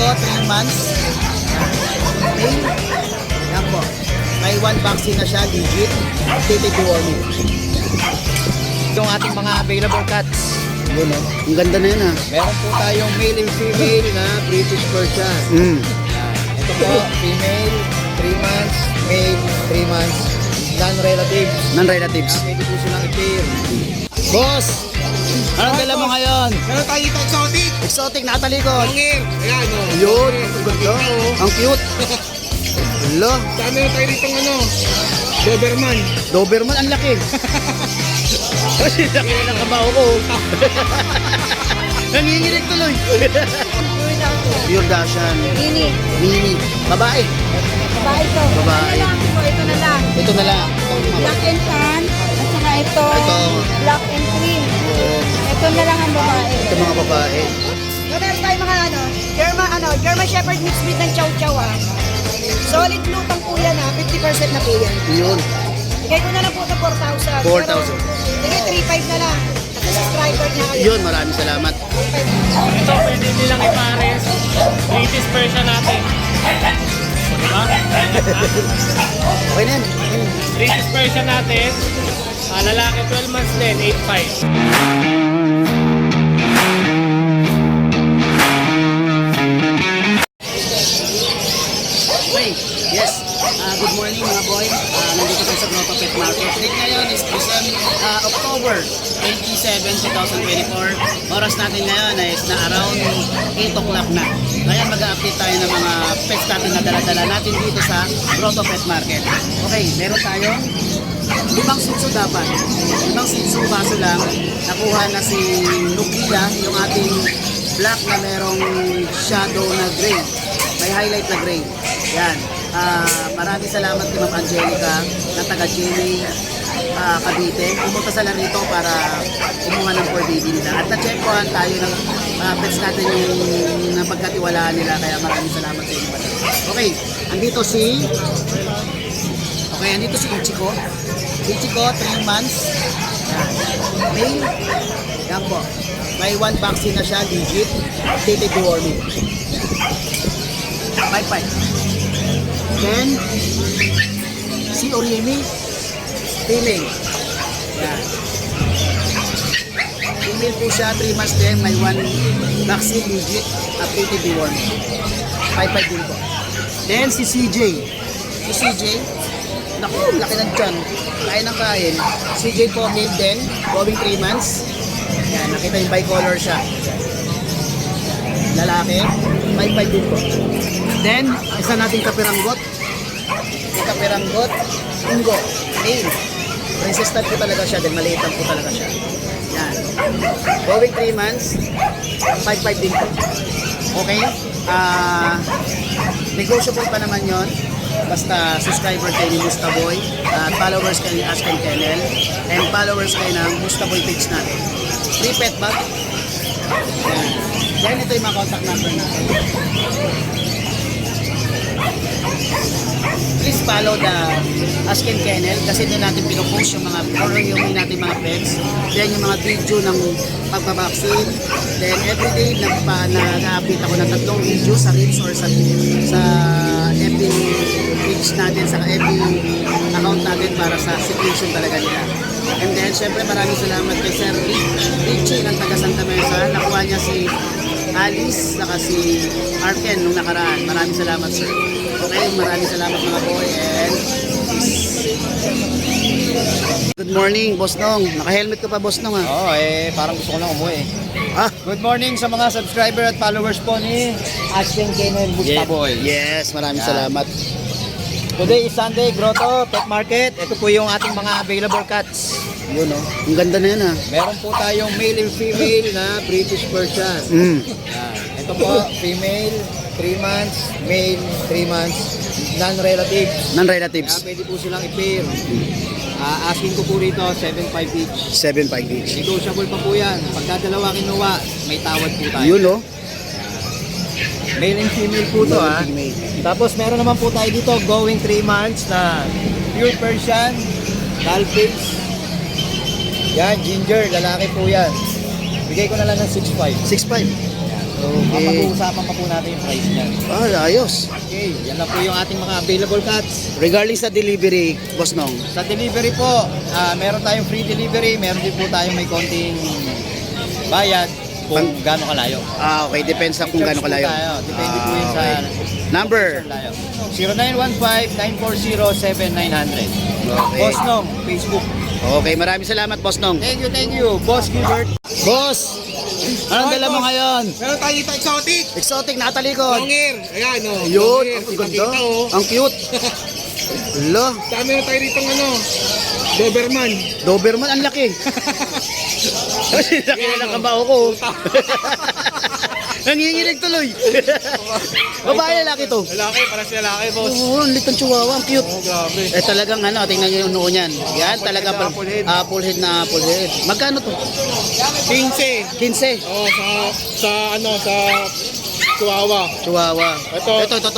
ko, 3 months. Male. Yan po. May 1 vaccine na siya, legit. Updated warning. Yung ating mga available cats. Yun, oh. Ang ganda na yun, ah. Meron po tayong male and female na British Persian. Ito po, female, 3 months, male, 3 months, non-relatives. Non-relatives. Pwede po silang i-pair. Boss! Anong dala mo ngayon? Meron tayo dito exotic. Exotic nakatalikod. Angel. Ayan o. Yun, ang ganda. Ang cute. Hello. Saan meron tayo dito Doberman. Doberman, ang laki. Kasi laki na ng kabaho ko. Nanginginig tuloy. Pure Dachshund. Ini. Mini. Babae. Babae ito. Babae. Ito na lang po. Ito na lang. Ito na lang. Black and tan. At saka ito. Ito. Black and cream. Oo. Ito na lang ang babae. Ito mga babae. Meron tayo mga German Shepherd mixed breed ng Chow Chow Solid lutang po yan 50% na po yan. Yun. Bigay ko na lang po ito 4,000. 4,000. Sige, 3,500 na lang. At subscriber niya kayo. Yun, maraming salamat. Ito, pwede nilang ipares. British Persian natin. Diba? Okay na yan. British Persian natin. Lalaki 12 months din, 8.5. Okay, yes. Good morning mga boy. Nandito tayo sa Grotto Pet Market. Date ngayon is October 27, 2024. Oras natin ngayon is na around 8 o'clock na. Kaya mag-update tayo ng mga pets natin na dala-dala natin dito sa Grotto Pet Market. Okay, meron tayo 5 sitso dapat. 5 sitso kaso lang nakuha na si Nokia, yung ating black na merong shadow na gray. May highlight na gray. Yan. Maraming salamat kay Ma'am Angelica na taga Jenny Cavite. Pumunta sila rito para kumuha ng for baby nila. At na-checkuhan tayo ng pets natin yung napagkatiwalaan nila. Kaya maraming salamat sa inyo. Okay. Andito si Ichiko. Ichiko, 3 months. Yan. Male. Yan po. May 1 vaccine na siya, legit. Updated warning. 5-5. Then, si Oriemi, female. Yan. Female po siya, 3 months din, may 1 vaccine, legit, updated warning. 5-5 din po. Then, si CJ. Si CJ, naku, laki ng tiyan. Kain ng kain. CJ po, male din, going 3 months. Yan, nakita yung bicolor siya. Lalaki, 5-5 din po. Then, isa nating kapiranggot. Yung kapiranggot, Ingo, male. Princess type po talaga siya, then maliit lang po talaga siya. Yan. Going 3 months, 5-5 din po. Okay? Negotiable pa naman yon. Basta subscriber kayo ni Mustaboy at followers kayo ni Ashken Kennel and followers kayo ng Mustaboy page natin. Free pet bag. Yan. Then ito yung mga contact number natin. Please follow the Ashken Kennel kasi doon natin pinupost yung mga yung natin mga pets. Then yung mga video ng pagbabaksin. Then everyday nag-update ako ng 3 video sa Reels or sa FB page natin, sa FB account natin para sa situation talaga nila. And then syempre maraming salamat kay Sir Richie ng taga Santa Mesa. Nakuha niya si Alice saka si Arken nung nakaraan. Maraming salamat sir. Okay, maraming salamat mga boy and good morning, Boss Nong. Naka-helmet ka pa, Boss Nong, ha? Oo, parang gusto ko lang umuwi. Good morning sa mga subscriber at followers po ni Ashken Kennel Mustaboy. Yes, maraming Yan. salamat. Today is Sunday, Grotto Pet Market. Ito po yung ating mga available cats. Yun, oh. Ang ganda na yan, ha? Meron po tayong male and female na British Persian. Mm. Ito po, female, 3 months, male, 3 months, non-relatives. Non-relatives. Pwede po silang i-pair. Asking ko po rito, 7.5 each. 7.5 each. Negotiable pa po yan. Pagka dalawa kinuha, may tawad po tayo. Yun, oh. Male and female po to, ha. Female. Tapos meron naman po tayo dito, going 3 months na pure Persian, Dalpix. Yan, ginger, lalaki po yan. Bigay ko na lang ng 6.5. 6.5. Okay. Mapag-uusapan pa po natin yung price niyan. Ayos. Okay, yan lang po yung ating mga available cats. Regarding sa delivery, Boss Nong. Sa delivery po, meron tayong free delivery, meron din po tayong may konting bayad kung gaano kalayo. Okay, depends sa kung gaano kalayo. Depende po yun sa Number. layo. 0915-940-7900. Okay. Boss Nong, Facebook. Okay, maraming salamat, Boss Nong. Thank you. Boss Gilbert. Boss, anong dala mo ngayon? Meron tayo dito exotic. Exotic na talikod. Longir. Ayan o. Yun, ang ganda. Ang cute. Hello, Dami meron tayo dito Doberman. Doberman, ang laki. Laki na ng kabao ko. Nanginginig tuloy. Babae lalaki to. Lalaki, para si lalaki, boss. Oo, ang litong chihuahua, ang cute. Oh, grabe. Talagang tingnan niyo yung noo niyan. Yan, talaga Apple head. apple head na apple head. Magkano to? 15. 15. Oh, sa Chihuahua. Chihuahua. Ito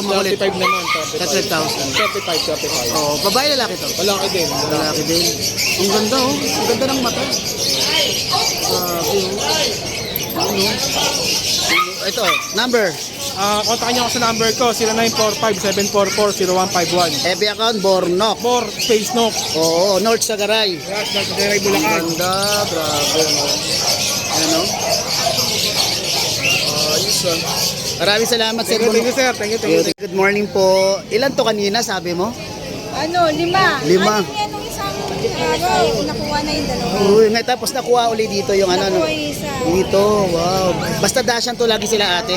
makulit. 35 naman. 35,000. 35. Oh, babae lalaki to. Lalaki din. Lalaki din. Ang ganda oh. Ang ganda ng mata. Ano? Ito, number. Kontakin niyo ako sa number ko, 0945-744-0151. FB account, Bornok. More space no. Oo, North Sagaray. Yes, Nagdaray Ang Bulacan. ganda, grabe. Ano? Ayos ah. Maraming salamat, Sir Thank you, Bornok. sir. Thank you. Good morning po. Ilan to kanina, sabi mo? Ano, 5. Lima. Ano yan nung isang araw? Nakuha na yung dalawa. Uy, nga tapos nakuha uli dito yung ano. Nakuha yung isa. Dito, wow. Basta Dashan to lagi sila ate.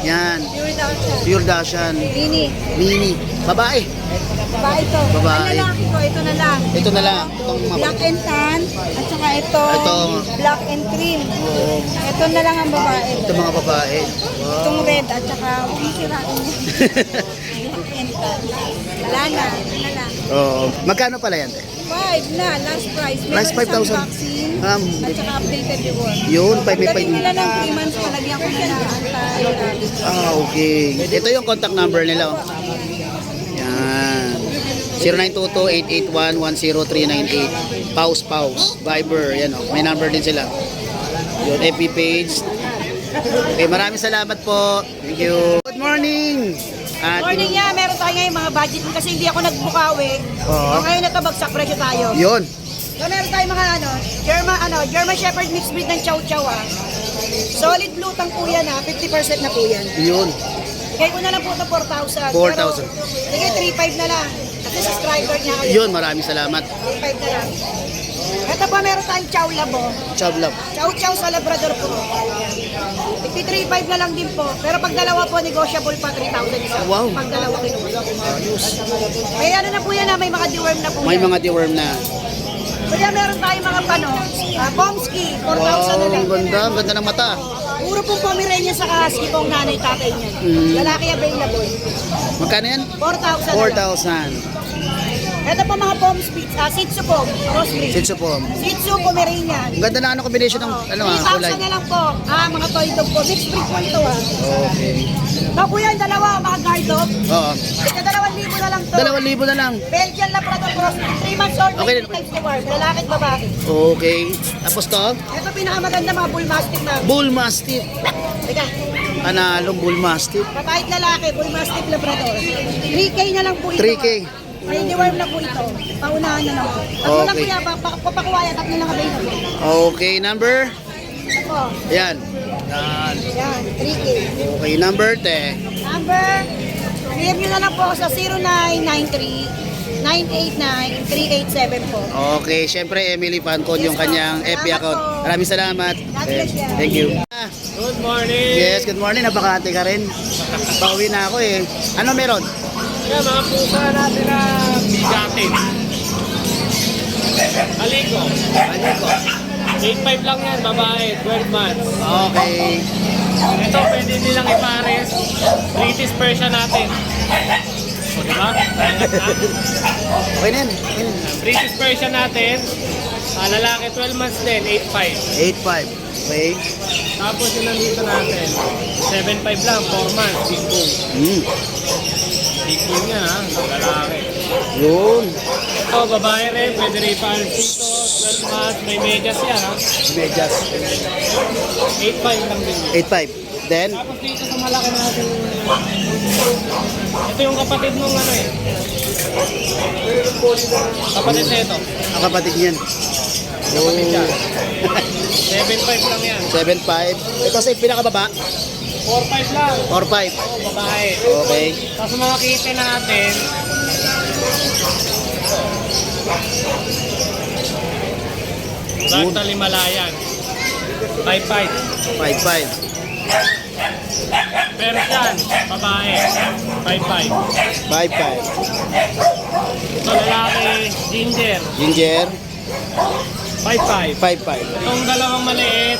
Yan, Pure Dachshund. pure Dashan. Mini. Mini. Babae. Babae ito. Babae. Ang lalaki ko, ito na lang. Ito na lang. Itong Black and tan. At saka ito, Ito. black and cream. Oo. Ito na lang ang babae. Ito mga babae. Itong red at saka huwag mong sirain niya. Black and tan. Wala na. Ito na lang. Oo. Magkano pala yan? Te? 5 na, last price. Last Meron 5,000. isang vaccine at saka updated reward. Yun, 5 may Pagdating 5. nila ng 3 months, palagyan ko na anti-rabies. Okay. Ito yung contact number nila. Oh. Yan. 0922-881-10398. Pause. Viber. Yan oh. May number din sila. Yun, FB page. Okay, maraming salamat po. Thank you. Good morning. Morning niya, meron tayo ngayon mga budget kasi hindi ako nagbukawi. Oo. So ngayon natabagsak presyo tayo. Yun. So meron tayo mga German Shepherd mixed breed ng Chow Chow Solid lutang po yan 50% na po yan. Yun. Bigay ko na lang po ito 4,000. 4,000. Sige, 3,500 na lang. Kasi subscriber niya kayo. Yun, maraming salamat. 3,500 na lang. Ito pa meron tayong Chow Labo. Chub love. Chow Chow sa Labrador po. 3,500 na lang din po. Pero pag dalawa po, negotiable pa 3,000 isa. Wow. Pag dalawa kinuha. May ano na po yan may mga deworm na po May yan. mga deworm na. Kaya meron tayong mga Pomsky, 4,000 na Wow, lang. ang ganda. Ang ganda ng mata. Puro pong Pomeranian sa husky po ang nanay tatay niya. Lalaki available. Magkano yan? 4,000 na lang. 4,000. Ito po mga Pomsky, Shih Tzu po, crossbreed. Sitso po. Shih Tzu, Pomeranian. Ang ganda na combination ng kulay. 3,000 na lang po. Mga toy dog po. Mixed breed po ito Okay. Ito po yan, dalawa, mga guard dog. Oo. Ito 2,000 na lang to. 2,000 na lang. Belgian Labrador cross, 3 months old, Okay. 3 times to work. Lalaki at babae. Okay. Tapos to, Ito pinakamaganda mga bull mastiff na. Bull Mastiff. Teka, Analong Bull Mastiff. babae at lalaki, bull mastiff Labrador. 3K na lang po ito. 3K. May deworm na po ito. Paunahan na lang po. Tatlo lang po Okay. yan, papakuha yan, tatlo lang available. Okay, number? Ito, Yan. Yan. yan, 3K. Okay, number 10. Number, PM nyo na lang po ako sa 0993-989-387 po. Okay, syempre Emily Pancon yung kanyang FB account. Maraming salamat. Thank you. Good morning. Yes, good morning. Napakante ka rin. Pauwi na ako eh. Ano meron? Yan, mga pusa natin na bigatin. Aliko. Aliko. 8.5 lang yan, babae, 12 months. Okay. Ito, pwede nilang ipares. British Persian natin. O, diba? Okay na yan. Okay na yan. British Persian natin. Lalaki, 12 months din, 8.5. 8.5. Okay. Tapos yung nandito natin, 7.5 lang, 4 months, big bull. Big bull niya, ha? Lalaki. Yun. Ito, babae rin, pwede rin ipares dito. 12 months, may medyas yan, ha? Medyas. 8.5 lang din. 8.5. din. Tapos dito sa malaki natin, ito yung kapatid nung ano eh. Kapatid na ito. Ang kapatid niyan. Kapatid niya. 7.5 lang yan. 7.5. Ito sa pinakababa. 4.5 lang. 4.5. Oo, babae. Okay. Tapos sa mga kitten natin, Ragdoll Himalayan. 5.5. 5.5. Persian, babae. 5.5. 5.5. Ito lalaki, Ginger. Ginger. 5.5. 5.5. Itong dalawang maliit,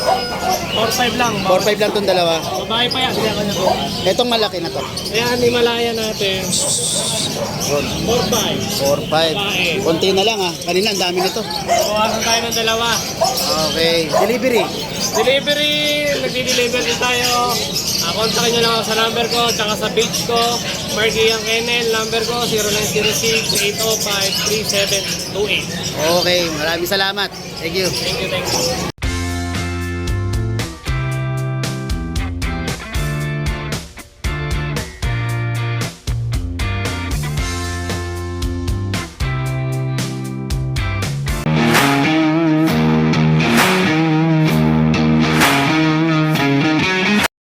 4.5 lang. 4.5 lang itong dalawa. Babae pa yan, hindi ako na to. Itong malaki na to. Ayan, Himalayan natin. 4.5. 4.5. Konti na lang Kanina ang dami nito. Bawasan tayo ng dalawa. Okay. Delivery. Delivery, nagdi-deliver din tayo. Kontakin nyo lang ako sa number ko, tsaka sa page ko. Marky ang Kennel, number ko 0906-805-3728. Okay. Maraming salamat. Thank you. Thank you, thank you.